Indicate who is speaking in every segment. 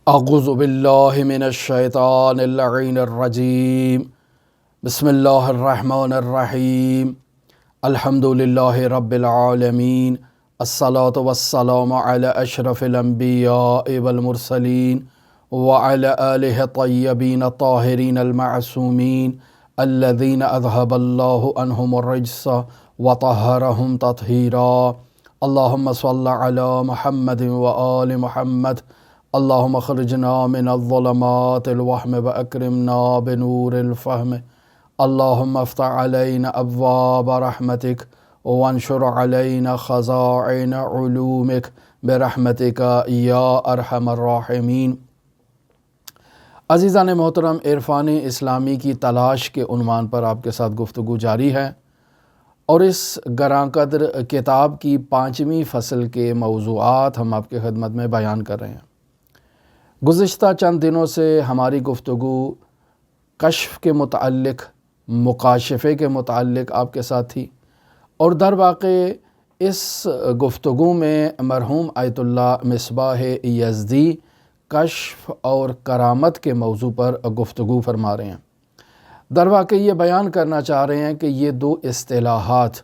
Speaker 1: اعوذ باللہ من الشیطان اللعین الرجیم بسم اللہ الرحمن الرحیم الحمد للہ رب العالمین الصلاة والسلام علی اشرف الانبیاء والمرسلین وعلی آلہ الطیبین الطاہرین المعصومین الذین اذہب اللہ عنہم الرجس وطہرہم تطہیرا اللہم صل علی محمد وآل محمد اللہم اخرجنا من الظلمات الوہم واکرمنا بنور الفہم اللہم افتح علینا ابواب رحمتک وانشر علینا خزائن علومک برحمتک یا ارحم الراحمین۔ عزیزان محترم، عرفان اسلامی کی تلاش کے عنوان پر آپ کے ساتھ گفتگو جاری ہے اور اس گراں قدر کتاب کی 5ویں فصل کے موضوعات ہم آپ کی خدمت میں بیان کر رہے ہیں۔ گزشتہ چند دنوں سے ہماری گفتگو کشف کے متعلق، مکاشفے کے متعلق آپ کے ساتھ تھی، اور در واقع اس گفتگو میں مرحوم آیت اللہ مصباح یزدی کشف اور کرامت کے موضوع پر گفتگو فرما رہے ہیں۔ در واقع یہ بیان کرنا چاہ رہے ہیں کہ یہ دو اصطلاحات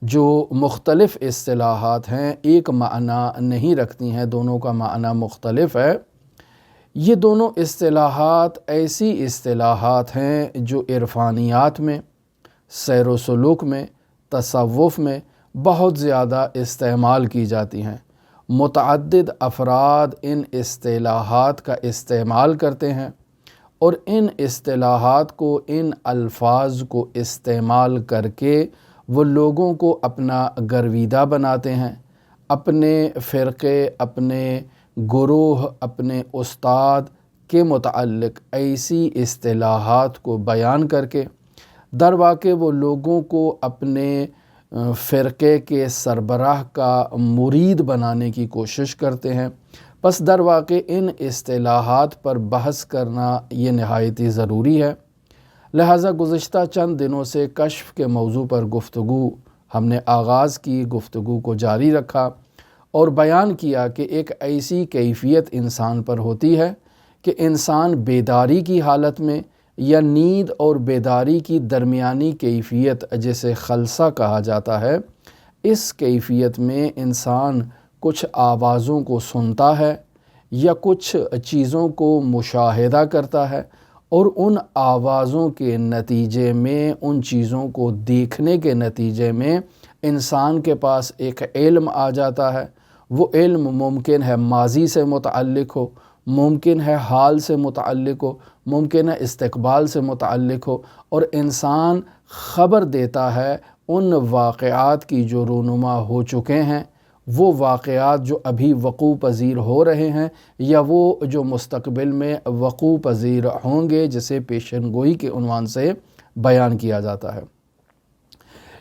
Speaker 1: جو مختلف اصطلاحات ہیں، ایک معنی نہیں رکھتی ہیں، دونوں کا معنی مختلف ہے۔ یہ دونوں اصطلاحات ایسی اصطلاحات ہیں جو عرفانیات میں، سیر و سلوک میں، تصوف میں بہت زیادہ استعمال کی جاتی ہیں۔ متعدد افراد ان اصطلاحات کا استعمال کرتے ہیں اور ان اصطلاحات کو، ان الفاظ کو استعمال کر کے وہ لوگوں کو اپنا گرویدہ بناتے ہیں، اپنے فرقے، اپنے گروہ، اپنے استاد کے متعلق ایسی اصطلاحات کو بیان کر کے در واقع وہ لوگوں کو اپنے فرقے کے سربراہ کا مرید بنانے کی کوشش کرتے ہیں۔ پس در واقع ان اصطلاحات پر بحث کرنا یہ نہایت ہی ضروری ہے۔ لہٰذا گزشتہ چند دنوں سے کشف کے موضوع پر گفتگو ہم نے آغاز کی، گفتگو کو جاری رکھا اور بیان کیا کہ ایک ایسی کیفیت انسان پر ہوتی ہے کہ انسان بیداری کی حالت میں یا نیند اور بیداری کی درمیانی کیفیت، جسے خلسہ کہا جاتا ہے، اس کیفیت میں انسان کچھ آوازوں کو سنتا ہے یا کچھ چیزوں کو مشاہدہ کرتا ہے، اور ان آوازوں کے نتیجے میں، ان چیزوں کو دیکھنے کے نتیجے میں انسان کے پاس ایک علم آ جاتا ہے۔ وہ علم ممکن ہے ماضی سے متعلق ہو، ممکن ہے حال سے متعلق ہو، ممکن ہے استقبال سے متعلق ہو، اور انسان خبر دیتا ہے ان واقعات کی جو رونما ہو چکے ہیں، وہ واقعات جو ابھی وقوع پذیر ہو رہے ہیں یا وہ جو مستقبل میں وقوع پذیر ہوں گے، جسے پیشن گوئی کے عنوان سے بیان کیا جاتا ہے۔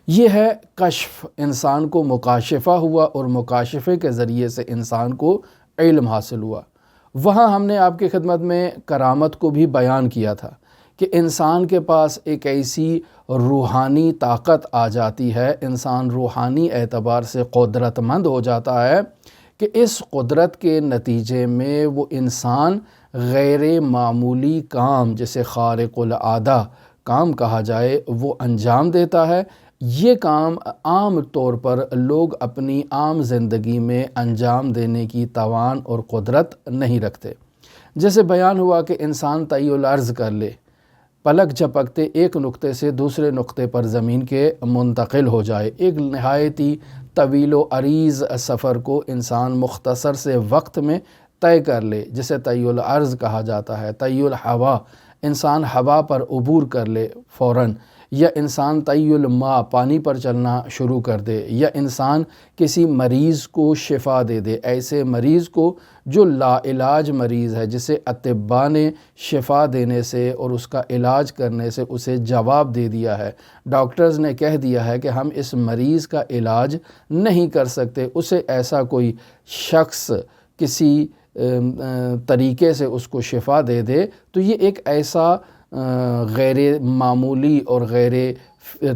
Speaker 1: یہ ہے کشف، انسان کو مکاشفہ ہوا اور مکاشفے کے ذریعے سے انسان کو علم حاصل ہوا۔ وہاں ہم نے آپ کی خدمت میں کرامت کو بھی بیان کیا تھا کہ انسان کے پاس ایک ایسی روحانی طاقت آ جاتی ہے، انسان روحانی اعتبار سے قدرت مند ہو جاتا ہے کہ اس قدرت کے نتیجے میں وہ انسان غیر معمولی کام، جسے خارق العادہ کام کہا جائے، وہ انجام دیتا ہے۔ یہ کام عام طور پر لوگ اپنی عام زندگی میں انجام دینے کی توان اور قدرت نہیں رکھتے۔ جیسے بیان ہوا کہ انسان طی الارض کر لے، پلک جھپکتے ایک نقطے سے دوسرے نقطے پر زمین کے منتقل ہو جائے، ایک نہایت ہی طویل و عریض سفر کو انسان مختصر سے وقت میں طے کر لے، جسے طی الارض کہا جاتا ہے۔ طی الہوا، انسان ہوا پر عبور کر لے فوراً، یا انسان طی الماء، پانی پر چلنا شروع کر دے، یا انسان کسی مریض کو شفا دے دے، ایسے مریض کو جو لا علاج مریض ہے، جسے اطباء نے شفا دینے سے اور اس کا علاج کرنے سے اسے جواب دے دیا ہے، ڈاکٹرز نے کہہ دیا ہے کہ ہم اس مریض کا علاج نہیں کر سکتے، اسے ایسا کوئی شخص کسی طریقے سے اس کو شفا دے دے، تو یہ ایک ایسا غیر معمولی اور غیر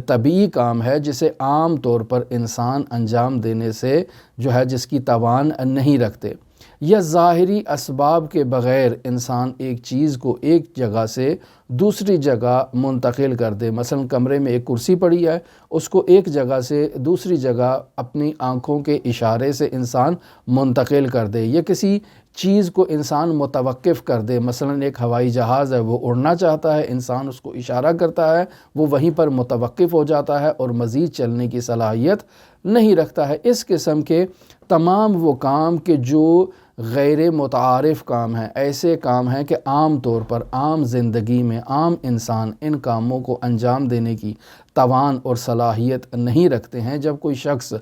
Speaker 1: طبیعی کام ہے جسے عام طور پر انسان انجام دینے سے جو ہے جس کی توان نہیں رکھتے۔ یا ظاہری اسباب کے بغیر انسان ایک چیز کو ایک جگہ سے دوسری جگہ منتقل کر دے۔ مثلا کمرے میں ایک کرسی پڑی ہے، اس کو ایک جگہ سے دوسری جگہ اپنی آنکھوں کے اشارے سے انسان منتقل کر دے، یا کسی چیز کو انسان متوقف کر دے۔ مثلا ایک ہوائی جہاز ہے، وہ اڑنا چاہتا ہے، انسان اس کو اشارہ کرتا ہے، وہ وہیں پر متوقف ہو جاتا ہے اور مزید چلنے کی صلاحیت نہیں رکھتا ہے۔ اس قسم کے تمام وہ کام کہ جو غیر متعارف کام ہیں، ایسے کام ہیں کہ عام طور پر عام زندگی میں عام انسان ان کاموں کو انجام دینے کی توان اور صلاحیت نہیں رکھتے ہیں۔ جب کوئی شخص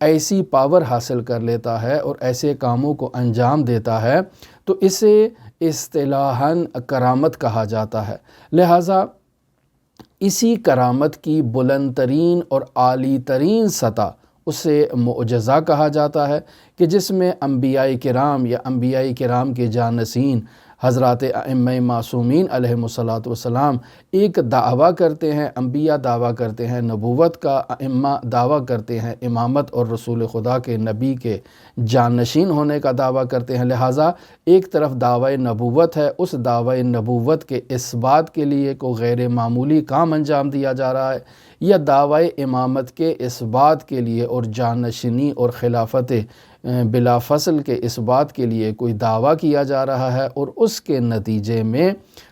Speaker 1: ایسی پاور حاصل کر لیتا ہے اور ایسے کاموں کو انجام دیتا ہے تو اسے اصطلاحاً کرامت کہا جاتا ہے۔ لہٰذا اسی کرامت کی بلند ترین اور عالی ترین سطح اسے معجزہ کہا جاتا ہے، کہ جس میں انبیاء کرام یا انبیاء کرام کے جانشین حضرات ائمہ معصومین علیہم السلام ایک دعویٰ کرتے ہیں، انبیاء دعویٰ کرتے ہیں نبوت کا، ائمہ دعویٰ کرتے ہیں امامت اور رسول خدا کے نبی کے جانشین ہونے کا دعویٰ کرتے ہیں۔ لہٰذا ایک طرف دعوی نبوت ہے، اس دعوی نبوت کے اثبات کے لیے کوئی غیر معمولی کام انجام دیا جا رہا ہے، یا دعوی امامت کے اثبات کے لیے اور جانشینی اور خلافت بلا فصل کے اثبات کے لیے کوئی دعویٰ کیا جا رہا ہے، اور اس کے نتیجے میں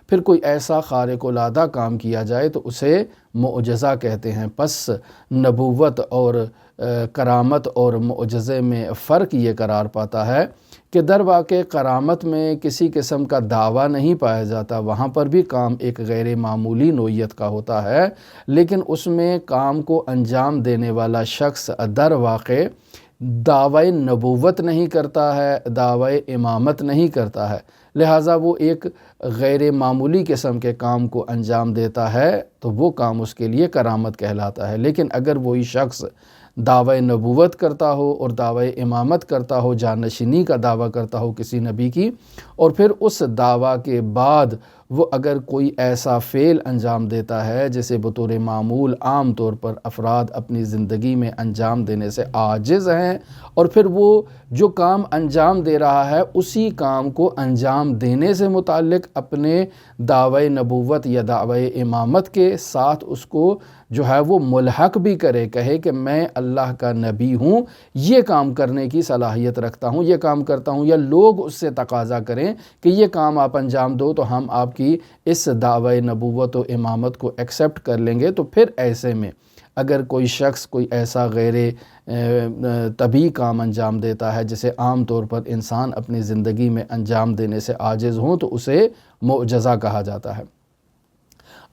Speaker 1: پھر کوئی ایسا خارق العادہ کام کیا جائے تو اسے معجزہ کہتے ہیں۔ پس نبوت اور کرامت اور معجزے میں فرق یہ قرار پاتا ہے کہ در واقع کرامت میں کسی قسم کا دعویٰ نہیں پایا جاتا، وہاں پر بھی کام ایک غیر معمولی نوعیت کا ہوتا ہے، لیکن اس میں کام کو انجام دینے والا شخص در واقع دعوی نبوت نہیں کرتا ہے، دعوی امامت نہیں کرتا ہے، لہٰذا وہ ایک غیر معمولی قسم کے کام کو انجام دیتا ہے تو وہ کام اس کے لیے کرامت کہلاتا ہے۔ لیکن اگر وہی شخص دعوی نبوت کرتا ہو اور دعوی امامت کرتا ہو، جانشینی کا دعویٰ کرتا ہو کسی نبی کی، اور پھر اس دعویٰ کے بعد وہ اگر کوئی ایسا فعل انجام دیتا ہے جسے بطور معمول عام طور پر افراد اپنی زندگی میں انجام دینے سے عاجز ہیں، اور پھر وہ جو کام انجام دے رہا ہے اسی کام کو انجام دینے سے متعلق اپنے دعوی نبوت یا دعوی امامت کے ساتھ اس کو جو ہے وہ ملحق بھی کرے، کہے کہ میں اللہ کا نبی ہوں، یہ کام کرنے کی صلاحیت رکھتا ہوں، یہ کام کرتا ہوں، یا لوگ اس سے تقاضا کریں کہ یہ کام آپ انجام دو تو ہم آپ کی اس دعوی نبوت و امامت کو ایکسیپٹ کر لیں گے، تو پھر ایسے میں اگر کوئی شخص کوئی ایسا غیر طبعی کام انجام دیتا ہے جسے عام طور پر انسان اپنی زندگی میں انجام دینے سے عاجز ہوں تو اسے معجزہ کہا جاتا ہے۔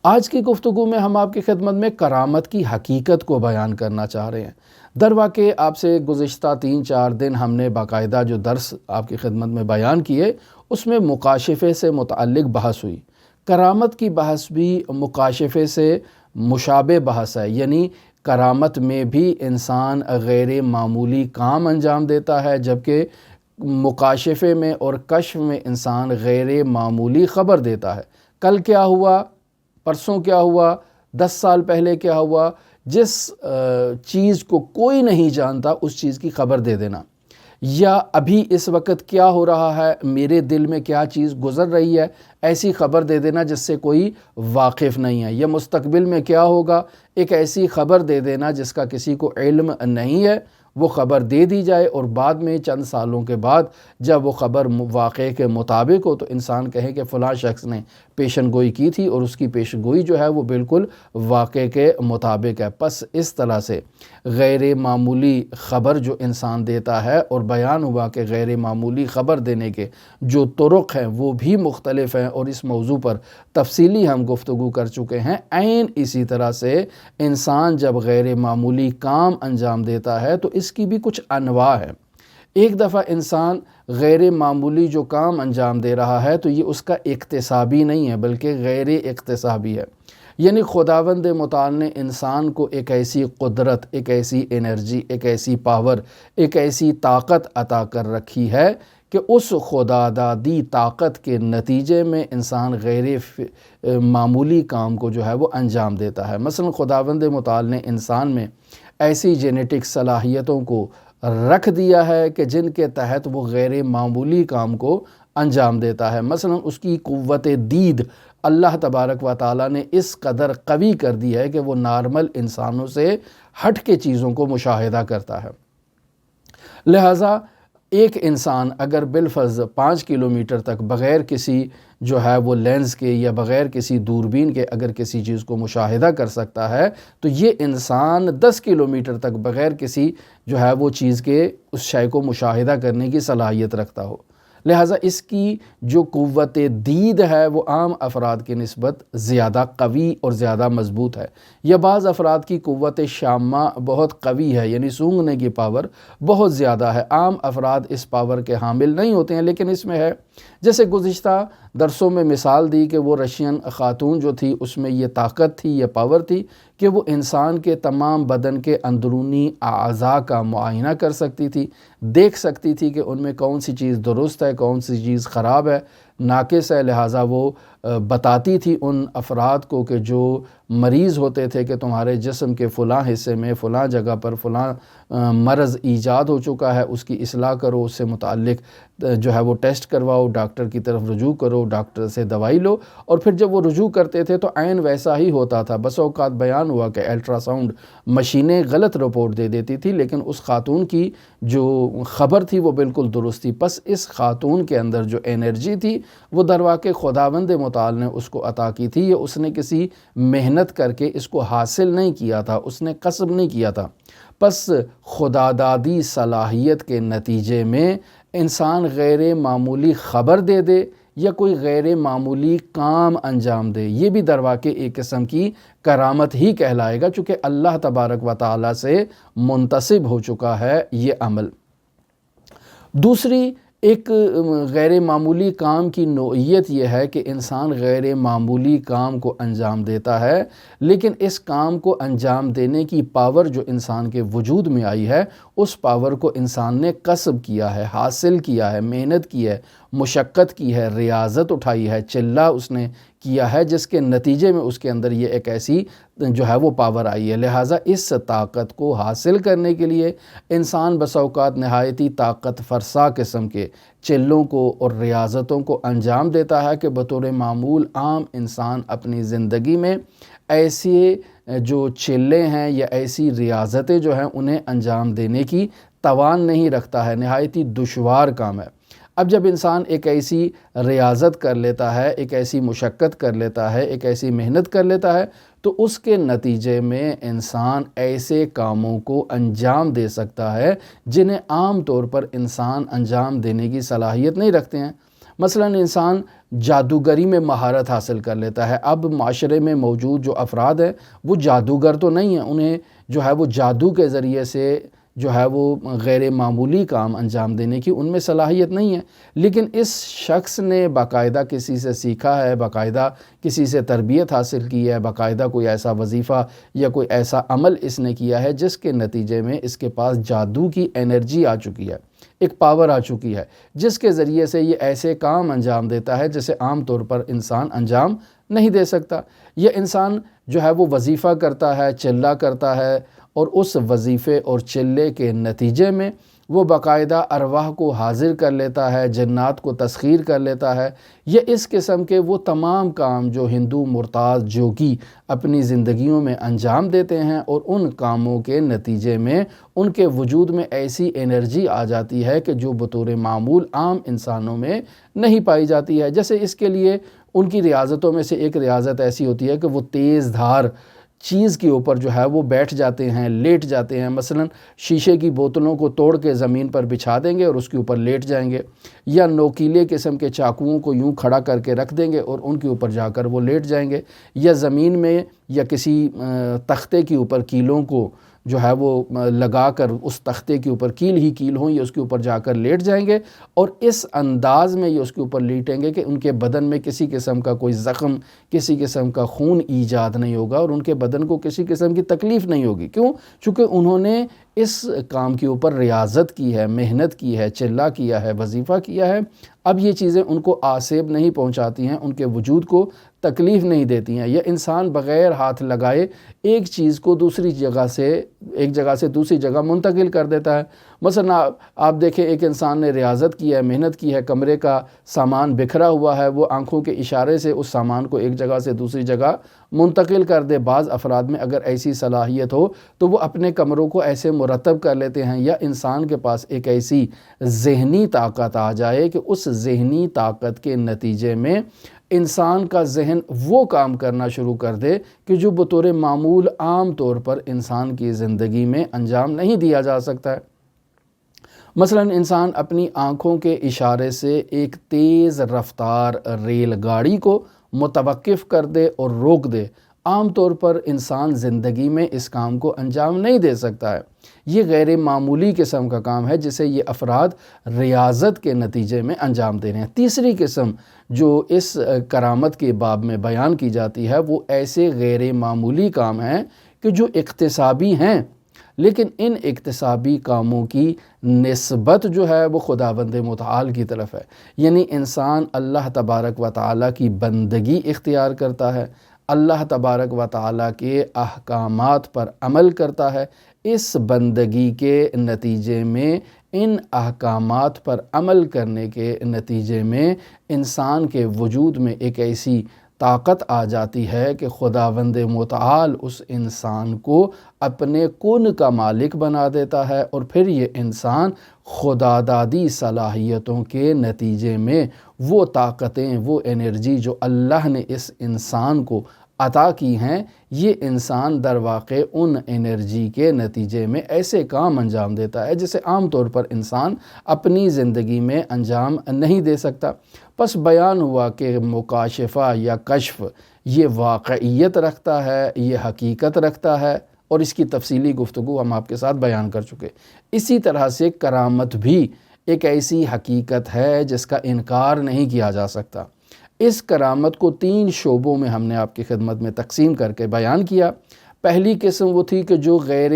Speaker 1: آج کی گفتگو میں ہم آپ کی خدمت میں کرامت کی حقیقت کو بیان کرنا چاہ رہے ہیں۔ در واقع آپ سے گزشتہ 3-4 دن ہم نے باقاعدہ جو درس آپ کی خدمت میں بیان کیے اس میں مکاشفے سے متعلق بحث ہوئی۔ کرامت کی بحث بھی مکاشفے سے مشابہ بحث ہے، یعنی کرامت میں بھی انسان غیر معمولی کام انجام دیتا ہے، جبکہ مکاشفے میں اور کشف میں انسان غیر معمولی خبر دیتا ہے۔ کل کیا ہوا، پرسوں کیا ہوا، 10 سال پہلے کیا ہوا، جس چیز کو کوئی نہیں جانتا اس چیز کی خبر دے دینا، یا ابھی اس وقت کیا ہو رہا ہے، میرے دل میں کیا چیز گزر رہی ہے، ایسی خبر دے دینا جس سے کوئی واقف نہیں ہے، یا مستقبل میں کیا ہوگا، ایک ایسی خبر دے دینا جس کا کسی کو علم نہیں ہے، وہ خبر دے دی جائے، اور بعد میں چند سالوں کے بعد جب وہ خبر واقعے کے مطابق ہو تو انسان کہے کہ فلاں شخص نے پیشن گوئی کی تھی اور اس کی پیشن گوئی جو ہے وہ بالکل واقعے کے مطابق ہے۔ پس اس طرح سے غیر معمولی خبر جو انسان دیتا ہے، اور بیان ہوا کہ غیر معمولی خبر دینے کے جو طرق ہیں وہ بھی مختلف ہیں، اور اس موضوع پر تفصیلی ہم گفتگو کر چکے ہیں۔ عین اسی طرح سے انسان جب غیر معمولی کام انجام دیتا ہے تو اس کی بھی کچھ انواع ہیں۔ ایک دفعہ انسان غیر معمولی جو کام انجام دے رہا ہے تو یہ اس کا اکتسابی نہیں ہے بلکہ غیر اکتسابی ہے، یعنی خداوند متعال نے انسان کو ایک ایسی قدرت، ایک ایسی انرجی، ایک ایسی پاور، ایک ایسی طاقت عطا کر رکھی ہے کہ اس خدا دادی طاقت کے نتیجے میں انسان غیر معمولی کام کو جو ہے وہ انجام دیتا ہے۔ مثلا خداوند متعال نے انسان میں ایسی جینیٹک صلاحیتوں کو رکھ دیا ہے کہ جن کے تحت وہ غیر معمولی کام کو انجام دیتا ہے۔ مثلا اس کی قوت دید اللہ تبارک و تعالیٰ نے اس قدر قوی کر دی ہے کہ وہ نارمل انسانوں سے ہٹ کے چیزوں کو مشاہدہ کرتا ہے۔ لہٰذا ایک انسان اگر بالفرض 5 کلومیٹر تک بغیر کسی جو ہے وہ لینز کے یا بغیر کسی دوربین کے اگر کسی چیز کو مشاہدہ کر سکتا ہے، تو یہ انسان 10 کلومیٹر تک بغیر کسی جو ہے وہ چیز کے اس شے کو مشاہدہ کرنے کی صلاحیت رکھتا ہو۔ لہٰذا اس کی جو قوت دید ہے وہ عام افراد کی نسبت زیادہ قوی اور زیادہ مضبوط ہے۔ یا بعض افراد کی قوت شامہ بہت قوی ہے، یعنی سونگھنے کی پاور بہت زیادہ ہے۔ عام افراد اس پاور کے حامل نہیں ہوتے ہیں، لیکن اس میں ہے۔ جیسے گزشتہ درسوں میں مثال دی کہ وہ رشین خاتون جو تھی اس میں یہ طاقت تھی، یہ پاور تھی کہ وہ انسان کے تمام بدن کے اندرونی اعضاء کا معائنہ کر سکتی تھی، دیکھ سکتی تھی کہ ان میں کون سی چیز درست ہے، کون سی چیز خراب ہے، ناقص ہے۔ لہٰذا وہ بتاتی تھی ان افراد کو کہ جو مریض ہوتے تھے کہ تمہارے جسم کے فلاں حصے میں فلاں جگہ پر فلاں مرض ایجاد ہو چکا ہے، اس کی اصلاح کرو، اس سے متعلق جو ہے وہ ٹیسٹ کرواؤ، ڈاکٹر کی طرف رجوع کرو، ڈاکٹر سے دوائی لو۔ اور پھر جب وہ رجوع کرتے تھے تو عین ویسا ہی ہوتا تھا۔ بس اوقات بیان ہوا کہ الٹرا ساؤنڈ مشینیں غلط رپورٹ دے دیتی تھی، لیکن اس خاتون کی جو خبر تھی وہ بالکل درست تھی۔ پس اس خاتون کے اندر جو انرجی تھی وہ درواقع خداوند متعال نے اس کو عطا کی تھی۔ یہ اس نے کسی محنت کر کے اس کو حاصل نہیں کیا تھا، اس نے کسب نہیں کیا تھا۔ پس خدادادی صلاحیت کے نتیجے میں انسان غیر معمولی خبر دے دے یا کوئی غیر معمولی کام انجام دے، یہ بھی درواقع ایک قسم کی کرامت ہی کہلائے گا، چونکہ اللہ تبارک و تعالیٰ سے منتسب ہو چکا ہے یہ عمل۔ دوسری ایک غیر معمولی کام کی نوعیت یہ ہے کہ انسان غیر معمولی کام کو انجام دیتا ہے، لیکن اس کام کو انجام دینے کی پاور جو انسان کے وجود میں آئی ہے، اس پاور کو انسان نے کسب کیا ہے، حاصل کیا ہے، محنت کی ہے، مشقت کی ہے، ریاضت اٹھائی ہے، چلہ اس نے کیا ہے، جس کے نتیجے میں اس کے اندر یہ ایک ایسی جو ہے وہ پاور آئی ہے۔ لہٰذا اس طاقت کو حاصل کرنے کے لیے انسان بسا اوقات نہایتی طاقت فرسا قسم کے چلوں کو اور ریاضتوں کو انجام دیتا ہے کہ بطور معمول عام انسان اپنی زندگی میں ایسے جو چلے ہیں یا ایسی ریاضتیں جو ہیں انہیں انجام دینے کی توان نہیں رکھتا ہے۔ نہایتی دشوار کام ہے۔ اب جب انسان ایک ایسی ریاضت کر لیتا ہے، ایک ایسی مشقت کر لیتا ہے، ایک ایسی محنت کر لیتا ہے، تو اس کے نتیجے میں انسان ایسے کاموں کو انجام دے سکتا ہے جنہیں عام طور پر انسان انجام دینے کی صلاحیت نہیں رکھتے ہیں۔ مثلا انسان جادوگری میں مہارت حاصل کر لیتا ہے۔ اب معاشرے میں موجود جو افراد ہیں وہ جادوگر تو نہیں ہیں، انہیں جو ہے وہ جادو کے ذریعے سے جو ہے وہ غیر معمولی کام انجام دینے کی ان میں صلاحیت نہیں ہے، لیکن اس شخص نے باقاعدہ کسی سے سیکھا ہے، باقاعدہ کسی سے تربیت حاصل کی ہے، باقاعدہ کوئی ایسا وظیفہ یا کوئی ایسا عمل اس نے کیا ہے جس کے نتیجے میں اس کے پاس جادو کی انرجی آ چکی ہے، ایک پاور آ چکی ہے، جس کے ذریعے سے یہ ایسے کام انجام دیتا ہے جسے عام طور پر انسان انجام نہیں دے سکتا۔ یہ انسان جو ہے وہ وظیفہ کرتا ہے، چلہ کرتا ہے، اور اس وظیفے اور چلے کے نتیجے میں وہ باقاعدہ ارواح کو حاضر کر لیتا ہے، جنات کو تسخیر کر لیتا ہے۔ یہ اس قسم کے وہ تمام کام جو ہندو مرتاض جوگی اپنی زندگیوں میں انجام دیتے ہیں، اور ان کاموں کے نتیجے میں ان کے وجود میں ایسی انرجی آ جاتی ہے کہ جو بطور معمول عام انسانوں میں نہیں پائی جاتی ہے۔ جیسے اس کے لیے ان کی ریاضتوں میں سے ایک ریاضت ایسی ہوتی ہے کہ وہ تیز دھار چیز کے اوپر جو ہے وہ بیٹھ جاتے ہیں، لیٹ جاتے ہیں۔ مثلا شیشے کی بوتلوں کو توڑ کے زمین پر بچھا دیں گے اور اس کے اوپر لیٹ جائیں گے، یا نوکیلے قسم کے چاقوؤں کو یوں کھڑا کر کے رکھ دیں گے اور ان کے اوپر جا کر وہ لیٹ جائیں گے، یا زمین میں یا کسی تختے کے اوپر کیلوں کو جو ہے وہ لگا کر اس تختے کے اوپر کیل ہی کیل ہوں، یہ اس کے اوپر جا کر لیٹ جائیں گے، اور اس انداز میں یہ اس کے اوپر لیٹیں گے کہ ان کے بدن میں کسی قسم کا کوئی زخم، کسی قسم کا خون ایجاد نہیں ہوگا، اور ان کے بدن کو کسی قسم کی تکلیف نہیں ہوگی۔ کیوں؟ چونکہ انہوں نے اس کام کے اوپر ریاضت کی ہے، محنت کی ہے، چلہ کیا ہے، وظیفہ کیا ہے۔ اب یہ چیزیں ان کو آسیب نہیں پہنچاتی ہیں، ان کے وجود کو تکلیف نہیں دیتی ہیں۔ یہ انسان بغیر ہاتھ لگائے ایک چیز کو دوسری جگہ سے، ایک جگہ سے دوسری جگہ منتقل کر دیتا ہے۔ مثلا آپ دیکھیں ایک انسان نے ریاضت کی ہے، محنت کی ہے، کمرے کا سامان بکھرا ہوا ہے، وہ آنکھوں کے اشارے سے اس سامان کو ایک جگہ سے دوسری جگہ منتقل کر دے۔ بعض افراد میں اگر ایسی صلاحیت ہو تو وہ اپنے کمروں کو ایسے مرتب کر لیتے ہیں، یا انسان کے پاس ایک ایسی ذہنی طاقت آ جائے کہ اس ذہنی طاقت کے نتیجے میں انسان کا ذہن وہ کام کرنا شروع کر دے کہ جو بطور معمول عام طور پر انسان کی زندگی میں انجام نہیں دیا جا سکتا ہے۔ مثلا انسان اپنی آنکھوں کے اشارے سے ایک تیز رفتار ریل گاڑی کو متوقف کر دے اور روک دے، عام طور پر انسان زندگی میں اس کام کو انجام نہیں دے سکتا ہے۔ یہ غیر معمولی قسم کا کام ہے جسے یہ افراد ریاضت کے نتیجے میں انجام دے رہے ہیں۔ تیسری قسم جو اس کرامت کے باب میں بیان کی جاتی ہے وہ ایسے غیر معمولی کام ہیں کہ جو اکتسابی ہیں، لیکن ان اکتسابی کاموں کی نسبت جو ہے وہ خداوند متعال کی طرف ہے، یعنی انسان اللہ تبارک و تعالیٰ کی بندگی اختیار کرتا ہے، اللہ تبارک و تعالیٰ کے احکامات پر عمل کرتا ہے، اس بندگی کے نتیجے میں، ان احکامات پر عمل کرنے کے نتیجے میں انسان کے وجود میں ایک ایسی طاقت آ جاتی ہے کہ خداوند متعال اس انسان کو اپنے کون کا مالک بنا دیتا ہے، اور پھر یہ انسان خدادادی صلاحیتوں کے نتیجے میں وہ طاقتیں، وہ انرجی جو اللہ نے اس انسان کو عطا کی ہیں، یہ انسان در واقع ان انرجی کے نتیجے میں ایسے کام انجام دیتا ہے جسے عام طور پر انسان اپنی زندگی میں انجام نہیں دے سکتا۔ پس بیان ہوا کہ مکاشفہ یا کشف یہ واقعیت رکھتا ہے، یہ حقیقت رکھتا ہے، اور اس کی تفصیلی گفتگو ہم آپ کے ساتھ بیان کر چکے۔ اسی طرح سے کرامت بھی ایک ایسی حقیقت ہے جس کا انکار نہیں کیا جا سکتا۔ اس کرامت کو 3 شعبوں میں ہم نے آپ کی خدمت میں تقسیم کر کے بیان کیا۔ پہلی قسم وہ تھی کہ جو غیر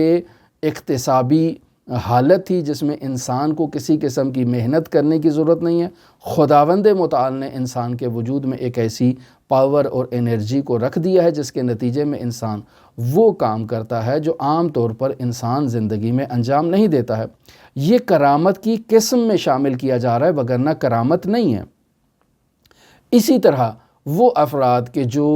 Speaker 1: اکتسابی حالت تھی، جس میں انسان کو کسی قسم کی محنت کرنے کی ضرورت نہیں ہے، خداوند متعال نے انسان کے وجود میں ایک ایسی پاور اور انرجی کو رکھ دیا ہے جس کے نتیجے میں انسان وہ کام کرتا ہے جو عام طور پر انسان زندگی میں انجام نہیں دیتا ہے۔ یہ کرامت کی قسم میں شامل کیا جا رہا ہے، وگرنہ کرامت نہیں ہے۔ اسی طرح وہ افراد کے جو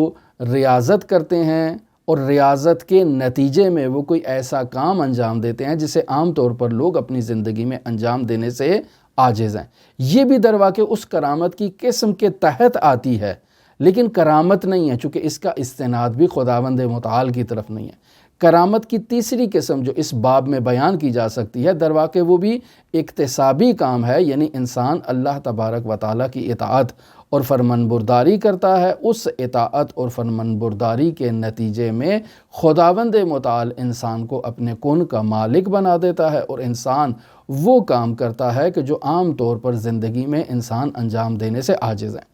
Speaker 1: ریاضت کرتے ہیں اور ریاضت کے نتیجے میں وہ کوئی ایسا کام انجام دیتے ہیں جسے عام طور پر لوگ اپنی زندگی میں انجام دینے سے عاجز ہیں، یہ بھی در واقع اس کرامت کی قسم کے تحت آتی ہے، لیکن کرامت نہیں ہے، چونکہ اس کا استناد بھی خداوند متعال کی طرف نہیں ہے۔ کرامت کی تیسری قسم جو اس باب میں بیان کی جا سکتی ہے، در واقع وہ بھی اکتسابی کام ہے، یعنی انسان اللہ تبارک و تعالیٰ کی اطاعت اور فرمان برداری کرتا ہے، اس اطاعت اور فرمان برداری کے نتیجے میں خداوند متعال انسان کو اپنے کون کا مالک بنا دیتا ہے، اور انسان وہ کام کرتا ہے کہ جو عام طور پر زندگی میں انسان انجام دینے سے عاجز ہیں۔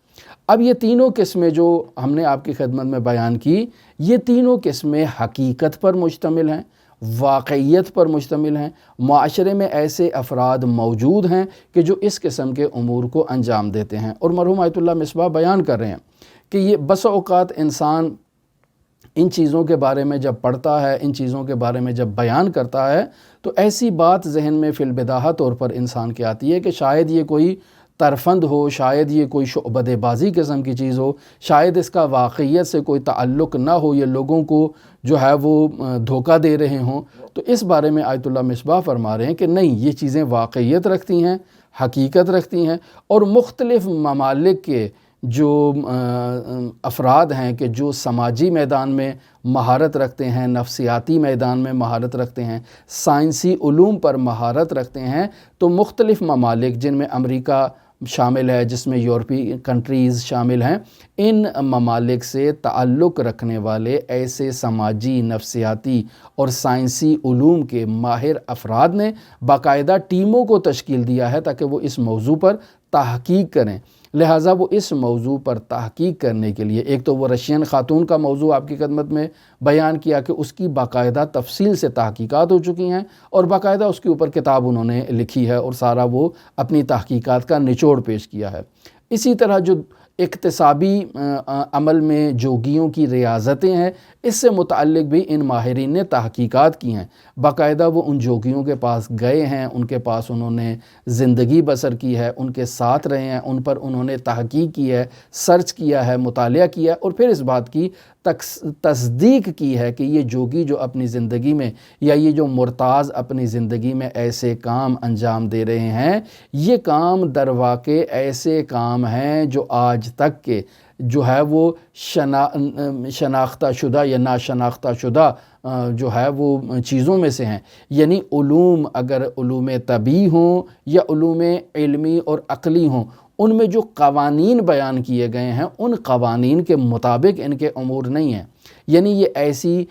Speaker 1: اب یہ تینوں قسمیں جو ہم نے آپ کی خدمت میں بیان کی، یہ تینوں قسمیں حقیقت پر مشتمل ہیں، واقعیت پر مشتمل ہیں۔ معاشرے میں ایسے افراد موجود ہیں کہ جو اس قسم کے امور کو انجام دیتے ہیں، اور مرحوم آیت اللہ مصباح بیان کر رہے ہیں کہ یہ بس اوقات انسان ان چیزوں کے بارے میں جب پڑھتا ہے، ان چیزوں کے بارے میں جب بیان کرتا ہے، تو ایسی بات ذہن میں فی البداہہ طور پر انسان کے آتی ہے کہ شاید یہ کوئی ترفند ہو، شاید یہ کوئی شعبدے بازی قسم کی چیز ہو، شاید اس کا واقعیت سے کوئی تعلق نہ ہو، یہ لوگوں کو جو ہے وہ دھوکہ دے رہے ہوں۔ تو اس بارے میں آیت اللہ مصباح فرما رہے ہیں کہ نہیں، یہ چیزیں واقعیت رکھتی ہیں، حقیقت رکھتی ہیں، اور مختلف ممالک کے جو افراد ہیں کہ جو سماجی میدان میں مہارت رکھتے ہیں، نفسیاتی میدان میں مہارت رکھتے ہیں، سائنسی علوم پر مہارت رکھتے ہیں، تو مختلف ممالک جن میں امریکہ شامل ہے، جس میں یورپی کنٹریز شامل ہیں، ان ممالک سے تعلق رکھنے والے ایسے سماجی، نفسیاتی اور سائنسی علوم کے ماہر افراد نے باقاعدہ ٹیموں کو تشکیل دیا ہے تاکہ وہ اس موضوع پر تحقیق کریں۔ لہٰذا وہ اس موضوع پر تحقیق کرنے کے لیے، ایک تو وہ رشین خاتون کا موضوع آپ کی خدمت میں بیان کیا کہ اس کی باقاعدہ تفصیل سے تحقیقات ہو چکی ہیں، اور باقاعدہ اس کے اوپر کتاب انہوں نے لکھی ہے، اور سارا وہ اپنی تحقیقات کا نچوڑ پیش کیا ہے۔ اسی طرح جو اقتصابی عمل میں جوگیوں کی ریاضتیں ہیں، اس سے متعلق بھی ان ماہرین نے تحقیقات کی ہیں۔ باقاعدہ وہ ان جوگیوں کے پاس گئے ہیں، ان کے پاس انہوں نے زندگی بسر کی ہے، ان کے ساتھ رہے ہیں، ان پر انہوں نے تحقیق کی ہے، سرچ کیا ہے، مطالعہ کیا ہے، اور پھر اس بات کی تصدیق کی ہے کہ یہ جوگی جو اپنی زندگی میں یا یہ جو مرتاض اپنی زندگی میں ایسے کام انجام دے رہے ہیں، یہ کام در واقع ایسے کام ہیں جو آج تک کے جو ہے وہ شناختہ شدہ یا ناشناختہ شدہ جو ہے وہ چیزوں میں سے ہیں۔ یعنی علوم، اگر علوم طبی ہوں یا علوم علمی اور عقلی ہوں، ان میں جو قوانین بیان کیے گئے ہیں ان قوانین کے مطابق ان کے امور نہیں ہیں۔ یعنی یہ ایسی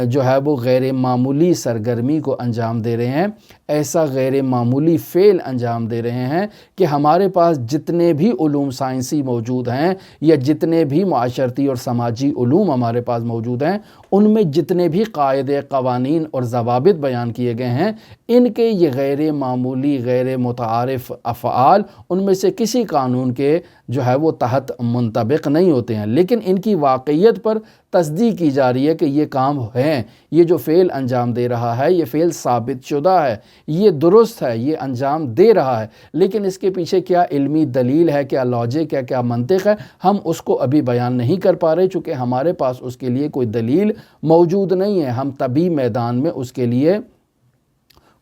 Speaker 1: جو ہے وہ غیر معمولی سرگرمی کو انجام دے رہے ہیں، ایسا غیر معمولی فعل انجام دے رہے ہیں کہ ہمارے پاس جتنے بھی علوم سائنسی موجود ہیں یا جتنے بھی معاشرتی اور سماجی علوم ہمارے پاس موجود ہیں، ان میں جتنے بھی قاعدے، قوانین اور ضوابط بیان کیے گئے ہیں، ان کے یہ غیر معمولی، غیر متعارف افعال ان میں سے کسی قانون کے جو ہے وہ تحت منطبق نہیں ہوتے ہیں، لیکن ان کی واقعیت پر تصدیق کی جا رہی ہے کہ یہ کام ہیں، یہ جو فعل انجام دے رہا ہے یہ فعل ثابت شدہ ہے، یہ درست ہے، یہ انجام دے رہا ہے، لیکن اس کے پیچھے کیا علمی دلیل ہے، کیا لاجک ہے، کیا منطق ہے، ہم اس کو ابھی بیان نہیں کر پا رہے، چونکہ ہمارے پاس اس کے لیے کوئی دلیل موجود نہیں ہے۔ ہم طبی میدان میں اس کے لیے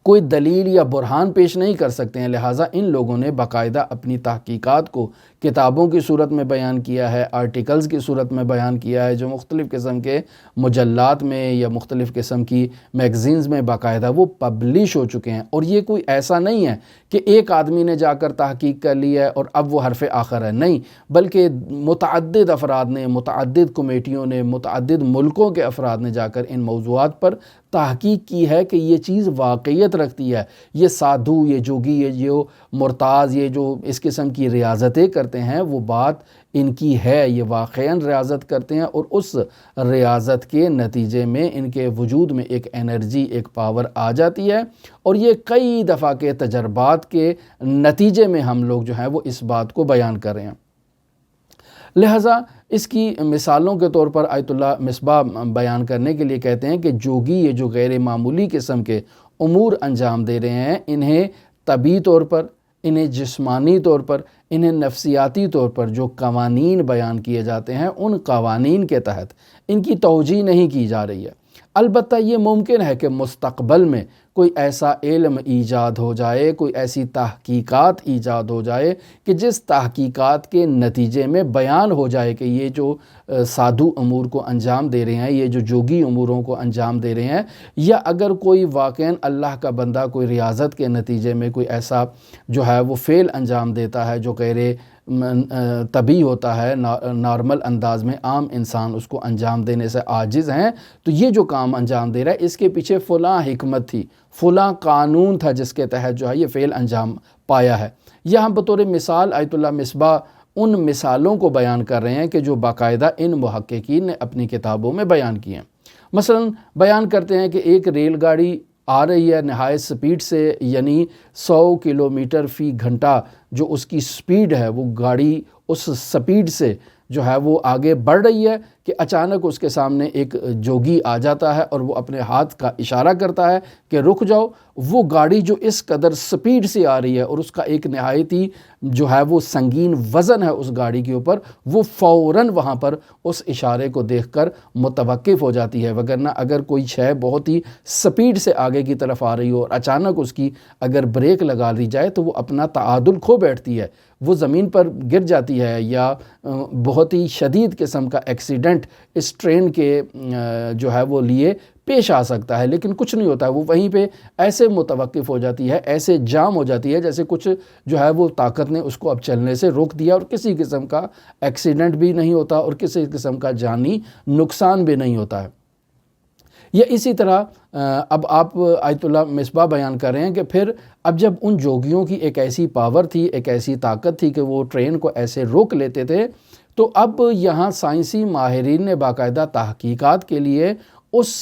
Speaker 1: کوئی دلیل یا برہان پیش نہیں کر سکتے ہیں، لہٰذا ان لوگوں نے باقاعدہ اپنی تحقیقات کو کتابوں کی صورت میں بیان کیا ہے، آرٹیکلز کی صورت میں بیان کیا ہے، جو مختلف قسم کے مجلات میں یا مختلف قسم کی میگزینز میں باقاعدہ وہ پبلش ہو چکے ہیں۔ اور یہ کوئی ایسا نہیں ہے کہ ایک آدمی نے جا کر تحقیق کر لی ہے اور اب وہ حرف آخر ہے، نہیں، بلکہ متعدد افراد نے، متعدد کمیٹیوں نے، متعدد ملکوں کے افراد نے جا کر ان موضوعات پر تحقیق کی ہے کہ یہ چیز واقعیت رکھتی ہے، یہ سادھو، یہ جوگی، یہ جو مرتاض، یہ جو اس قسم کی ریاضتیں کرتے ہیں، وہ بات ان کی ہے، یہ واقعاً ریاضت کرتے ہیں، اور اس ریاضت کے نتیجے میں ان کے وجود میں ایک انرجی، ایک پاور آ جاتی ہے، اور یہ کئی دفعہ کے تجربات کے نتیجے میں ہم لوگ جو ہیں وہ اس بات کو بیان کر رہے ہیں۔ لہٰذا اس کی مثالوں کے طور پر آیت اللہ مصباح بیان کرنے کے لیے کہتے ہیں کہ جوگی یہ جو غیر معمولی قسم کے امور انجام دے رہے ہیں، انہیں طبی طور پر، انہیں جسمانی طور پر، انہیں نفسیاتی طور پر جو قوانین بیان کیے جاتے ہیں، ان قوانین کے تحت ان کی توجیہ نہیں کی جا رہی ہے۔ البتہ یہ ممکن ہے کہ مستقبل میں کوئی ایسا علم ایجاد ہو جائے، کوئی ایسی تحقیقات ایجاد ہو جائے کہ جس تحقیقات کے نتیجے میں بیان ہو جائے کہ یہ جو سادھو امور کو انجام دے رہے ہیں، یہ جو جوگی اموروں کو انجام دے رہے ہیں، یا اگر کوئی واقعاً اللہ کا بندہ کوئی ریاضت کے نتیجے میں کوئی ایسا جو ہے وہ فعل انجام دیتا ہے جو غیر طبی ہوتا ہے، نارمل انداز میں عام انسان اس کو انجام دینے سے عاجز ہیں، تو یہ جو کام انجام دے رہا ہے اس کے پیچھے فلاں حکمت تھی، فلاں قانون تھا جس کے تحت جو ہے یہ فعل انجام پایا ہے۔ یہاں بطور مثال آیت اللہ مصباح ان مثالوں کو بیان کر رہے ہیں کہ جو باقاعدہ ان محققین نے اپنی کتابوں میں بیان کی ہیں۔ مثلا بیان کرتے ہیں کہ ایک ریل گاڑی آ رہی ہے نہایت سپیڈ سے، یعنی 100 کلومیٹر فی گھنٹہ جو اس کی سپیڈ ہے، وہ گاڑی اس سپیڈ سے جو ہے وہ آگے بڑھ رہی ہے کہ اچانک اس کے سامنے ایک جوگی آ جاتا ہے اور وہ اپنے ہاتھ کا اشارہ کرتا ہے کہ رک جاؤ۔ وہ گاڑی جو اس قدر سپیڈ سے آ رہی ہے اور اس کا ایک نہایت ہی جو ہے وہ سنگین وزن ہے اس گاڑی کے اوپر، وہ فوراً وہاں پر اس اشارے کو دیکھ کر متوقف ہو جاتی ہے، وگرنہ اگر کوئی شے بہت ہی سپیڈ سے آگے کی طرف آ رہی ہو اور اچانک اس کی اگر بریک لگا دی جائے تو وہ اپنا تعادل کھو بیٹھتی ہے، وہ زمین پر گر جاتی ہے، یا بہت ہی شدید قسم کا ایکسیڈنٹ اس ٹرین کے جو ہے وہ لیے پیش آ سکتا ہے، لیکن کچھ نہیں ہوتا ہے، وہ وہیں پہ ایسے متوقف ہو جاتی ہے، ایسے جام ہو جاتی ہے جیسے کچھ جو ہے وہ طاقت نے اس کو اب چلنے سے روک دیا، اور کسی قسم کا ایکسیڈنٹ بھی نہیں ہوتا اور کسی قسم کا جانی نقصان بھی نہیں ہوتا ہے۔ یا اسی طرح اب آپ آیت اللہ مصباح بیان کر رہے ہیں کہ پھر اب جب ان جوگیوں کی ایک ایسی پاور تھی، ایک ایسی طاقت تھی کہ وہ ٹرین کو ایسے روک لیتے تھے، تو اب یہاں سائنسی ماہرین نے باقاعدہ تحقیقات کے لیے اس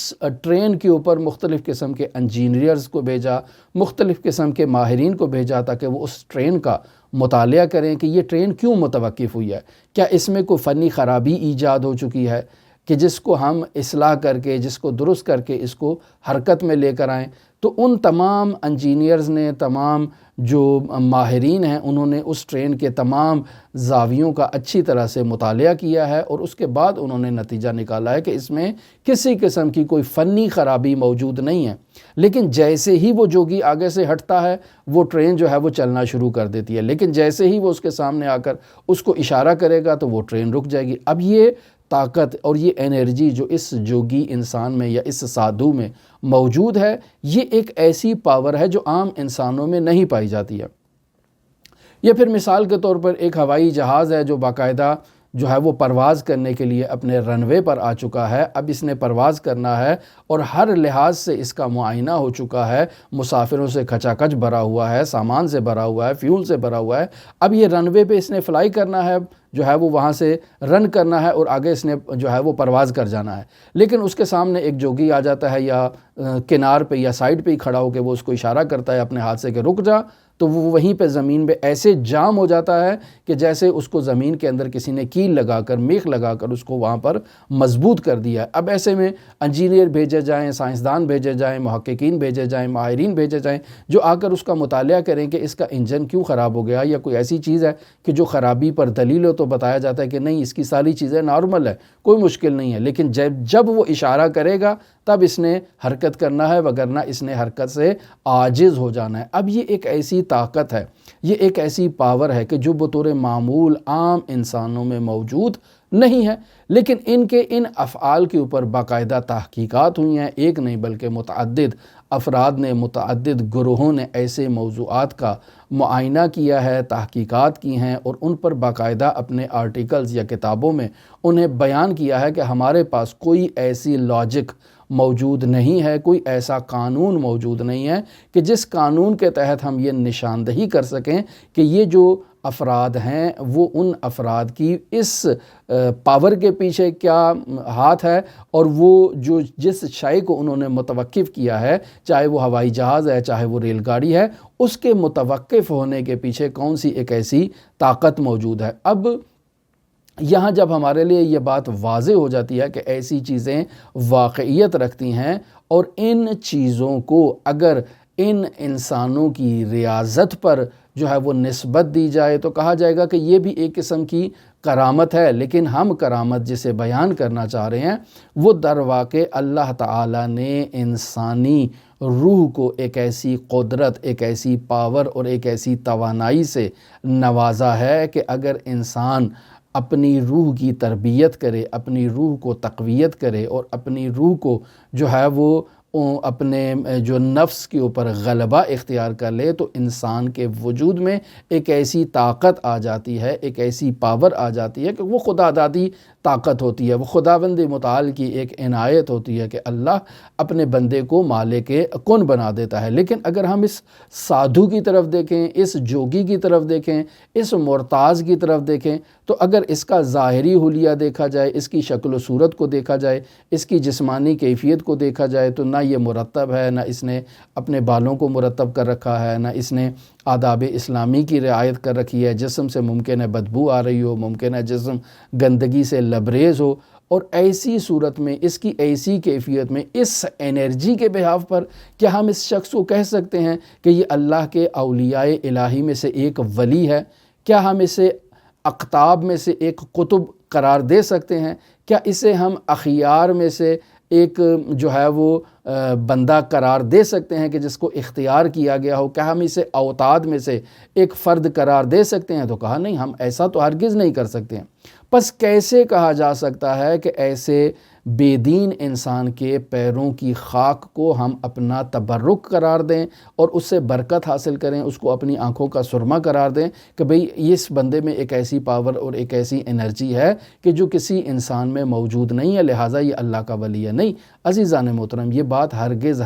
Speaker 1: ٹرین کے اوپر مختلف قسم کے انجینئرز کو بھیجا، مختلف قسم کے ماہرین کو بھیجا تاکہ وہ اس ٹرین کا مطالعہ کریں کہ یہ ٹرین کیوں متوقف ہوئی ہے، کیا اس میں کوئی فنی خرابی ایجاد ہو چکی ہے کہ جس کو ہم اصلاح کر کے، جس کو درست کر کے اس کو حرکت میں لے کر آئیں۔ تو ان تمام انجینئرز نے، تمام جو ماہرین ہیں، انہوں نے اس ٹرین کے تمام زاویوں کا اچھی طرح سے مطالعہ کیا ہے، اور اس کے بعد انہوں نے نتیجہ نکالا ہے کہ اس میں کسی قسم کی کوئی فنی خرابی موجود نہیں ہے۔ لیکن جیسے ہی وہ جوگی آگے سے ہٹتا ہے، وہ ٹرین جو ہے وہ چلنا شروع کر دیتی ہے، لیکن جیسے ہی وہ اس کے سامنے آ کر اس کو اشارہ کرے گا تو وہ ٹرین رک جائے گی۔ اب یہ طاقت اور یہ انرجی جو اس جوگی انسان میں یا اس سادھو میں موجود ہے، یہ ایک ایسی پاور ہے جو عام انسانوں میں نہیں پائی جاتی ہے۔ یہ پھر مثال کے طور پر ایک ہوائی جہاز ہے جو باقاعدہ جو ہے وہ پرواز کرنے کے لیے اپنے رن وے پر آ چکا ہے، اب اس نے پرواز کرنا ہے اور ہر لحاظ سے اس کا معائنہ ہو چکا ہے، مسافروں سے کھچا کھچ بھرا ہوا ہے، سامان سے بھرا ہوا ہے، فیول سے بھرا ہوا ہے۔ اب یہ رن وے پہ اس نے فلائی کرنا ہے، جو ہے وہ وہاں سے رن کرنا ہے اور آگے اس نے جو ہے وہ پرواز کر جانا ہے، لیکن اس کے سامنے ایک جوگی آ جاتا ہے یا کنار پہ یا سائڈ پہ ہی کھڑا ہو کے وہ اس کو اشارہ کرتا ہے اپنے ہاتھ سے کہ رک جا، تو وہ وہیں پہ زمین پہ ایسے جام ہو جاتا ہے کہ جیسے اس کو زمین کے اندر کسی نے کیل لگا کر، میخ لگا کر اس کو وہاں پر مضبوط کر دیا ہے۔ اب ایسے میں انجینئر بھیجے جائیں، سائنسدان بھیجے جائیں، محققین بھیجے جائیں، ماہرین بھیجے جائیں، جو آ کر اس کا مطالعہ کریں کہ اس کا انجن کیوں خراب ہو گیا، یا کوئی ایسی چیز ہے کہ جو خرابی پر دلیل ہو، تو بتایا جاتا ہے کہ نہیں، اس کی ساری چیزیں نارمل ہے، کوئی مشکل نہیں ہے، لیکن جب وہ اشارہ کرے گا تب اس نے حرکت کرنا ہے، وگرنہ اس نے حرکت سے عاجز ہو جانا ہے۔ اب یہ ایک ایسی طاقت ہے، یہ ایک ایسی پاور ہے کہ جو بطور معمول عام انسانوں میں موجود نہیں ہے، لیکن ان افعال کے اوپر باقاعدہ تحقیقات ہوئی ہیں، ایک نہیں بلکہ متعدد افراد نے، متعدد گروہوں نے ایسے موضوعات کا معائنہ کیا ہے، تحقیقات کی ہیں، اور ان پر باقاعدہ اپنے آرٹیکلز یا کتابوں میں انہیں بیان کیا ہے کہ ہمارے پاس کوئی ایسی لاجک موجود نہیں ہے، کوئی ایسا قانون موجود نہیں ہے کہ جس قانون کے تحت ہم یہ نشاندہی کر سکیں کہ یہ جو افراد ہیں وہ ان افراد کی اس پاور کے پیچھے کیا ہاتھ ہے، اور وہ جس شے کو انہوں نے متوقف کیا ہے، چاہے وہ ہوائی جہاز ہے، چاہے وہ ریل گاڑی ہے، اس کے متوقف ہونے کے پیچھے کون سی ایک ایسی طاقت موجود ہے۔ اب یہاں جب ہمارے لیے یہ بات واضح ہو جاتی ہے کہ ایسی چیزیں واقعیت رکھتی ہیں، اور ان چیزوں کو اگر ان انسانوں کی ریاضت پر جو ہے وہ نسبت دی جائے تو کہا جائے گا کہ یہ بھی ایک قسم کی کرامت ہے، لیکن ہم کرامت جسے بیان کرنا چاہ رہے ہیں وہ در واقع اللہ تعالیٰ نے انسانی روح کو ایک ایسی قدرت، ایک ایسی پاور اور ایک ایسی توانائی سے نوازا ہے کہ اگر انسان اپنی روح کی تربیت کرے، اپنی روح کو تقویت کرے، اور اپنی روح کو جو ہے وہ اپنے جو نفس کے اوپر غلبہ اختیار کر لے، تو انسان کے وجود میں ایک ایسی طاقت آ جاتی ہے، ایک ایسی پاور آ جاتی ہے کہ وہ خدا دادی طاقت ہوتی ہے، وہ خداوند متعال کی ایک عنایت ہوتی ہے کہ اللہ اپنے بندے کو مالک کن بنا دیتا ہے۔ لیکن اگر ہم اس سادھو کی طرف دیکھیں، اس جوگی کی طرف دیکھیں، اس مرتاض کی طرف دیکھیں، تو اگر اس کا ظاہری حلیہ دیکھا جائے، اس کی شکل و صورت کو دیکھا جائے، اس کی جسمانی کیفیت کو دیکھا جائے، تو نہ یہ مرتب ہے، نہ اس نے اپنے بالوں کو مرتب کر رکھا ہے، نہ اس نے آداب اسلامی کی رعایت کر رکھی ہے، جسم سے ممکن ہے بدبو آ رہی ہو، ممکن ہے جسم گندگی سے لبریز ہو، اور ایسی صورت میں، اس کی ایسی کیفیت میں، اس انرجی کے بہاف پر کیا ہم اس شخص کو کہہ سکتے ہیں کہ یہ اللہ کے اولیاء الہی میں سے ایک ولی ہے؟ کیا ہم اسے اقطاب میں سے ایک قطب قرار دے سکتے ہیں؟ کیا اسے ہم اخیار میں سے ایک جو ہے وہ بندہ قرار دے سکتے ہیں کہ جس کو اختیار کیا گیا ہو؟ کیا ہم اسے اوتاد میں سے ایک فرد قرار دے سکتے ہیں؟ تو کہا نہیں، ہم ایسا تو ہرگز نہیں کر سکتے ہیں۔ پس کیسے کہا جا سکتا ہے کہ ایسے بے دین انسان کے پیروں کی خاک کو ہم اپنا تبرک قرار دیں اور اس سے برکت حاصل کریں، اس کو اپنی آنکھوں کا سرما قرار دیں کہ بھئی اس بندے میں ایک ایسی پاور اور ایک ایسی انرجی ہے کہ جو کسی انسان میں موجود نہیں ہے، لہٰذا یہ اللہ کا ولی ہے؟ نہیں عزیزان محترم، یہ بات ہرگز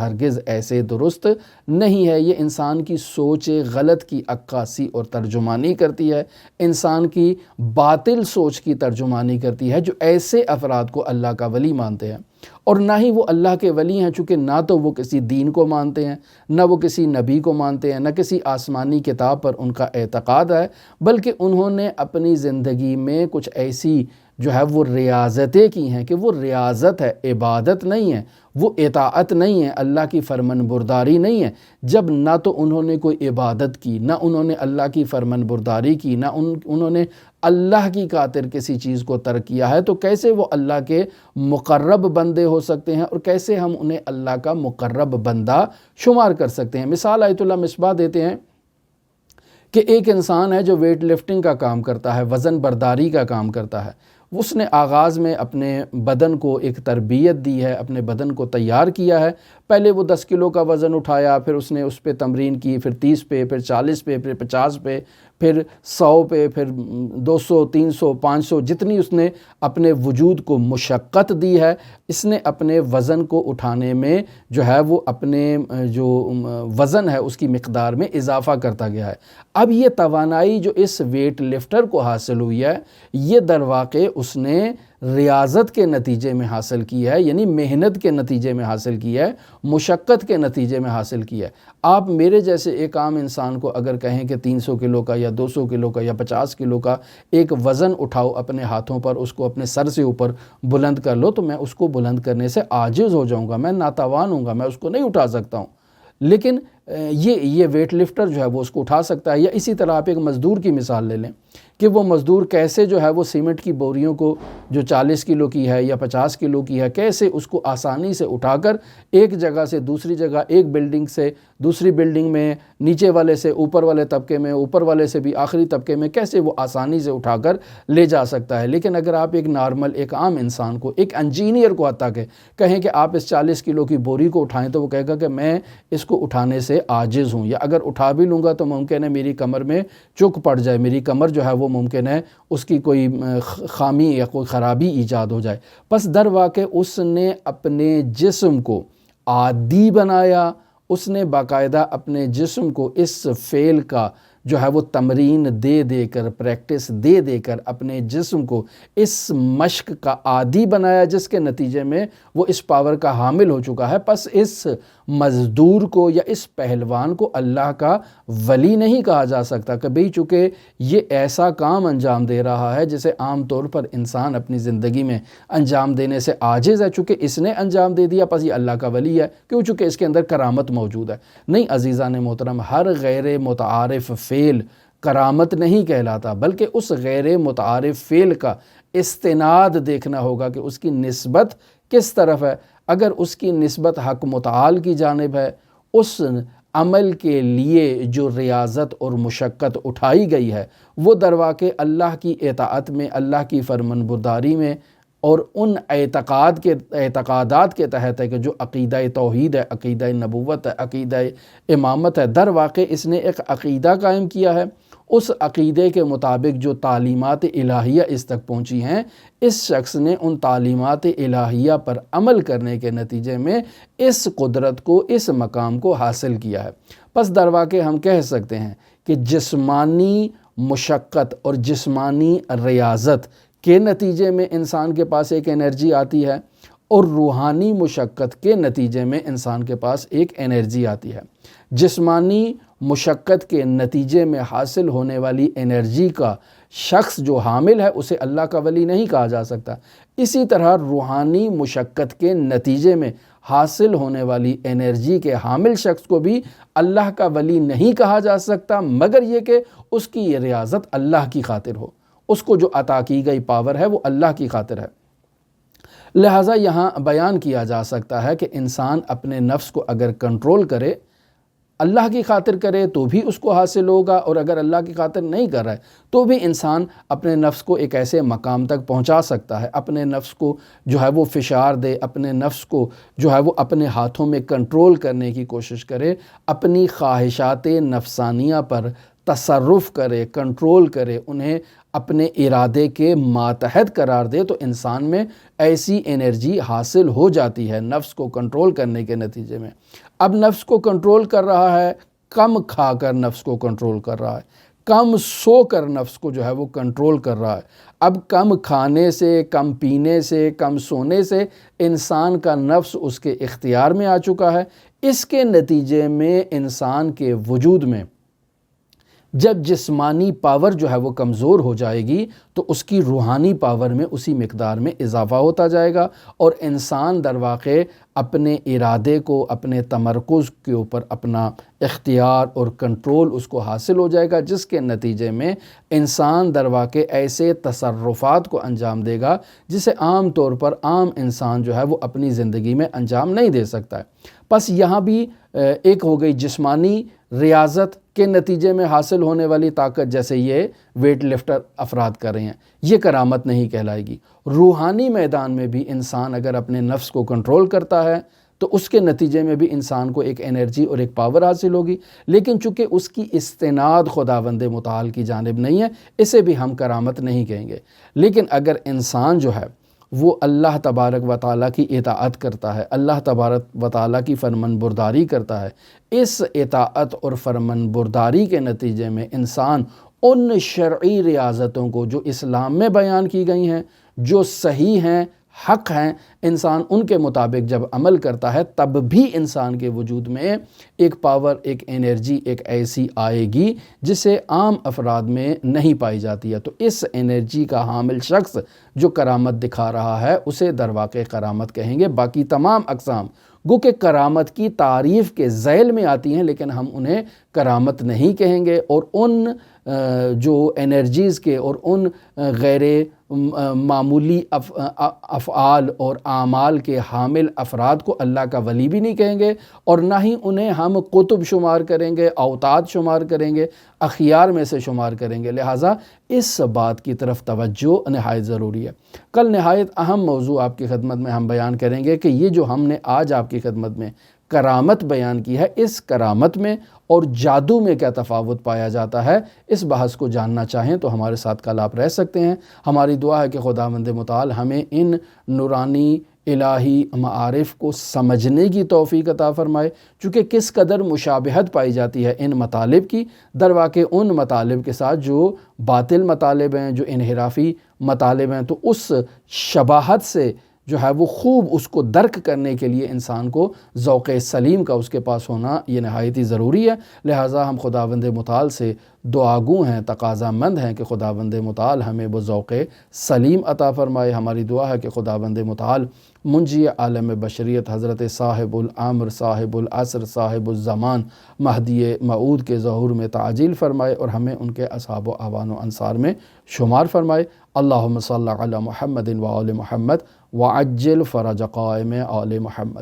Speaker 1: ایسے درست نہیں ہے۔ یہ انسان کی سوچ غلط کی عکاسی اور ترجمانی کرتی ہے، انسان کی باطل سوچ کی ترجمانی کرتی ہے، جو ایسے افراد کو اللہ کا ولی ولی مانتے ہیں، اور نہ ہی وہ اللہ کے ولی ہیں، چونکہ نہ تو وہ کسی دین کو مانتے ہیں، نہ وہ کسی نبی کو مانتے ہیں، نہ کسی آسمانی کتاب پر ان کا اعتقاد ہے، بلکہ انہوں نے اپنی زندگی میں کچھ ایسی جو ہے وہ ریاضتیں کی ہیں کہ وہ ریاضت ہے، عبادت نہیں ہے، وہ اطاعت نہیں ہے، اللہ کی فرمان برداری نہیں ہے۔ جب نہ تو انہوں نے کوئی عبادت کی، نہ انہوں نے اللہ کی فرمان برداری کی، نہ انہوں نے اللہ کی خاطر کسی چیز کو ترک کیا ہے، تو کیسے وہ اللہ کے مقرب بندے ہو سکتے ہیں، اور کیسے ہم انہیں اللہ کا مقرب بندہ شمار کر سکتے ہیں؟ مثال آیت اللہ مصباح دیتے ہیں کہ ایک انسان ہے جو ویٹ لفٹنگ کا کام کرتا ہے، وزن برداری کا کام کرتا ہے۔ اس نے آغاز میں اپنے بدن کو ایک تربیت دی ہے، اپنے بدن کو تیار کیا ہے۔ پہلے وہ 10 کلو کا وزن اٹھایا، پھر اس نے اس پہ تمرین کی، پھر 30 پہ، پھر 40 پہ، پھر 50 پہ، پھر 100 پہ، پھر 200، 300، 500، جتنی اس نے اپنے وجود کو مشقت دی ہے، اس نے اپنے وزن کو اٹھانے میں جو ہے وہ اپنے جو وزن ہے اس کی مقدار میں اضافہ کرتا گیا ہے۔ اب یہ توانائی جو اس ویٹ لفٹر کو حاصل ہوئی ہے، یہ در واقع اس نے ریاضت کے نتیجے میں حاصل کی ہے، یعنی محنت کے نتیجے میں حاصل کی ہے، مشقت کے نتیجے میں حاصل کی ہے۔ آپ میرے جیسے ایک عام انسان کو اگر کہیں کہ 300 کلو کا یا 200 کلو کا یا 50 کلو کا ایک وزن اٹھاؤ اپنے ہاتھوں پر، اس کو اپنے سر سے اوپر بلند کر لو، تو میں اس کو بلند کرنے سے عاجز ہو جاؤں گا، میں ناتوان ہوں گا، میں اس کو نہیں اٹھا سکتا ہوں۔ لیکن یہ ویٹ لفٹر جو ہے وہ اس کو اٹھا سکتا ہے۔ یا اسی طرح آپ ایک مزدور کی مثال لے لیں کہ وہ مزدور کیسے جو ہے وہ سیمنٹ کی بوریوں کو جو 40 کلو کی ہے یا 50 کلو کی ہے، کیسے اس کو آسانی سے اٹھا کر ایک جگہ سے دوسری جگہ، ایک بلڈنگ سے دوسری بلڈنگ میں، نیچے والے سے اوپر والے طبقے میں، اوپر والے سے بھی آخری طبقے میں، کیسے وہ آسانی سے اٹھا کر لے جا سکتا ہے۔ لیکن اگر آپ ایک نارمل، ایک عام انسان کو، ایک انجینئر کو حتیٰ کہ کہیں کہ آپ اس 40 کلو کی بوری کو اٹھائیں، تو وہ کہے گا کہ میں اس کو اٹھانے سے عاجز ہوں، یا اگر اٹھا بھی لوں گا تو ممکن ہے میری کمر میں چک پڑ جائے، میری کمر جو ہے وہ ممکن ہے اس کی کوئی خامی یا کوئی خرابی ایجاد ہو جائے۔ پس در واقع اس نے اپنے جسم کو عادی بنایا، اس نے باقاعدہ اپنے جسم کو اس فعل کا جو ہے وہ تمرین دے دے کر، پریکٹس دے دے کر اپنے جسم کو اس مشق کا عادی بنایا، جس کے نتیجے میں وہ اس پاور کا حامل ہو چکا ہے۔ پس اس مزدور کو یا اس پہلوان کو اللہ کا ولی نہیں کہا جا سکتا، کبھی، چونکہ یہ ایسا کام انجام دے رہا ہے جسے عام طور پر انسان اپنی زندگی میں انجام دینے سے عاجز ہے۔ چونکہ اس نے انجام دے دیا، پس یہ اللہ کا ولی ہے، کیوں؟ چونکہ اس کے اندر کرامت موجود ہے۔ نہیں عزیزان محترم، ہر غیر متعارف فعل کرامت نہیں کہلاتا، بلکہ اس غیر متعارف فعل کا استناد دیکھنا ہوگا کہ اس کی نسبت کس طرف ہے۔ اگر اس کی نسبت حق متعال کی جانب ہے، اس عمل کے لیے جو ریاضت اور مشقت اٹھائی گئی ہے وہ در واقع اللہ کی اطاعت میں، اللہ کی فرمان برداری میں، اور ان اعتقادات کے تحت ہے کہ جو عقیدہ توحید ہے، عقیدہ نبوت ہے، عقیدہ امامت ہے۔ در واقع اس نے ایک عقیدہ قائم کیا ہے، اس عقیدے کے مطابق جو تعلیمات الہیہ اس تک پہنچی ہیں، اس شخص نے ان تعلیمات الہیہ پر عمل کرنے کے نتیجے میں اس قدرت کو، اس مقام کو حاصل کیا ہے۔ پس در واقع ہم کہہ سکتے ہیں کہ جسمانی مشقت اور جسمانی ریاضت کے نتیجے میں انسان کے پاس ایک انرجی آتی ہے، اور روحانی مشقت کے نتیجے میں انسان کے پاس ایک انرجی آتی ہے۔ جسمانی مشقت کے نتیجے میں حاصل ہونے والی انرجی کا شخص جو حامل ہے اسے اللہ کا ولی نہیں کہا جا سکتا۔ اسی طرح روحانی مشقت کے نتیجے میں حاصل ہونے والی انرجی کے حامل شخص کو بھی اللہ کا ولی نہیں کہا جا سکتا، مگر یہ کہ اس کی یہ ریاضت اللہ کی خاطر ہو، اس کو جو عطا کی گئی پاور ہے وہ اللہ کی خاطر ہے۔ لہٰذا یہاں بیان کیا جا سکتا ہے کہ انسان اپنے نفس کو اگر کنٹرول کرے، اللہ کی خاطر کرے تو بھی اس کو حاصل ہوگا، اور اگر اللہ کی خاطر نہیں کر رہا ہے تو بھی انسان اپنے نفس کو ایک ایسے مقام تک پہنچا سکتا ہے، اپنے نفس کو جو ہے وہ فشار دے، اپنے نفس کو جو ہے وہ اپنے ہاتھوں میں کنٹرول کرنے کی کوشش کرے، اپنی خواہشات نفسانیہ پر تصرف کرے، کنٹرول کرے، انہیں اپنے ارادے کے ماتحت قرار دے، تو انسان میں ایسی انرجی حاصل ہو جاتی ہے نفس کو کنٹرول کرنے کے نتیجے میں۔ اب نفس کو کنٹرول کر رہا ہے، کم کھا کر نفس کو کنٹرول کر رہا ہے، کم سو کر نفس کو جو ہے وہ کنٹرول کر رہا ہے۔ اب کم کھانے سے، کم پینے سے، کم سونے سے انسان کا نفس اس کے اختیار میں آ چکا ہے۔ اس کے نتیجے میں انسان کے وجود میں جب جسمانی پاور جو ہے وہ کمزور ہو جائے گی تو اس کی روحانی پاور میں اسی مقدار میں اضافہ ہوتا جائے گا، اور انسان در واقع اپنے ارادے کو، اپنے تمرکز کے اوپر اپنا اختیار اور کنٹرول اس کو حاصل ہو جائے گا، جس کے نتیجے میں انسان در واقع ایسے تصرفات کو انجام دے گا جسے عام طور پر عام انسان جو ہے وہ اپنی زندگی میں انجام نہیں دے سکتا ہے۔ بس یہاں بھی ایک ہو گئی جسمانی ریاضت کے نتیجے میں حاصل ہونے والی طاقت، جیسے یہ ویٹ لفٹر افراد کر رہے ہیں، یہ کرامت نہیں کہلائے گی۔ روحانی میدان میں بھی انسان اگر اپنے نفس کو کنٹرول کرتا ہے تو اس کے نتیجے میں بھی انسان کو ایک انرجی اور ایک پاور حاصل ہوگی، لیکن چونکہ اس کی استناد خداوند متعال کی جانب نہیں ہے، اسے بھی ہم کرامت نہیں کہیں گے۔ لیکن اگر انسان جو ہے وہ اللہ تبارک و تعالیٰ کی اطاعت کرتا ہے، اللہ تبارک و تعالیٰ کی فرمان برداری کرتا ہے، اس اطاعت اور فرمان برداری کے نتیجے میں انسان ان شرعی ریاضتوں کو جو اسلام میں بیان کی گئی ہیں، جو صحیح ہیں، حق ہیں، انسان ان کے مطابق جب عمل کرتا ہے تب بھی انسان کے وجود میں ایک پاور، ایک انرجی، ایک ایسی آئے گی جسے عام افراد میں نہیں پائی جاتی ہے۔ تو اس انرجی کا حامل شخص جو کرامت دکھا رہا ہے اسے در واقع کرامت کہیں گے۔ باقی تمام اقسام گو کہ کرامت کی تعریف کے ذیل میں آتی ہیں، لیکن ہم انہیں کرامت نہیں کہیں گے، اور ان جو انرجیز کے اور ان غیر معمولی افعال اور اعمال کے حامل افراد کو اللہ کا ولی بھی نہیں کہیں گے، اور نہ ہی انہیں ہم قطب شمار کریں گے، اوتاد شمار کریں گے، اخیار میں سے شمار کریں گے۔ لہٰذا اس بات کی طرف توجہ نہایت ضروری ہے۔ کل نہایت اہم موضوع آپ کی خدمت میں ہم بیان کریں گے کہ یہ جو ہم نے آج آپ کی خدمت میں کرامت بیان کی ہے، اس کرامت میں اور جادو میں کیا تفاوت پایا جاتا ہے۔ اس بحث کو جاننا چاہیں تو ہمارے ساتھ کل آپ رہ سکتے ہیں۔ ہماری دعا ہے کہ خداوند متعال ہمیں ان نورانی الہی معارف کو سمجھنے کی توفیق عطا فرمائے، چونکہ کس قدر مشابہت پائی جاتی ہے ان مطالب کی در واقع ان مطالب کے ساتھ جو باطل مطالب ہیں، جو انحرافی مطالب ہیں، تو اس شباہت سے جو ہے وہ خوب اس کو درک کرنے کے لیے انسان کو ذوق سلیم کا اس کے پاس ہونا یہ نہایت ہی ضروری ہے۔ لہٰذا ہم خداوند متعال سے دعاگو ہیں، تقاضا مند ہیں کہ خداوند متعال ہمیں وہ ذوق سلیم عطا فرمائے۔ ہماری دعا ہے کہ خداوند متعال منجی عالم بشریت حضرت صاحب الامر، صاحب العصر، صاحب الزمان مہدی موعود کے ظہور میں تعجیل فرمائے اور ہمیں ان کے اصحاب و اعوان و انصار میں شمار فرمائے۔ اللہم صلی علی محمد و آل محمد وعجل فرج قائم آل محمد۔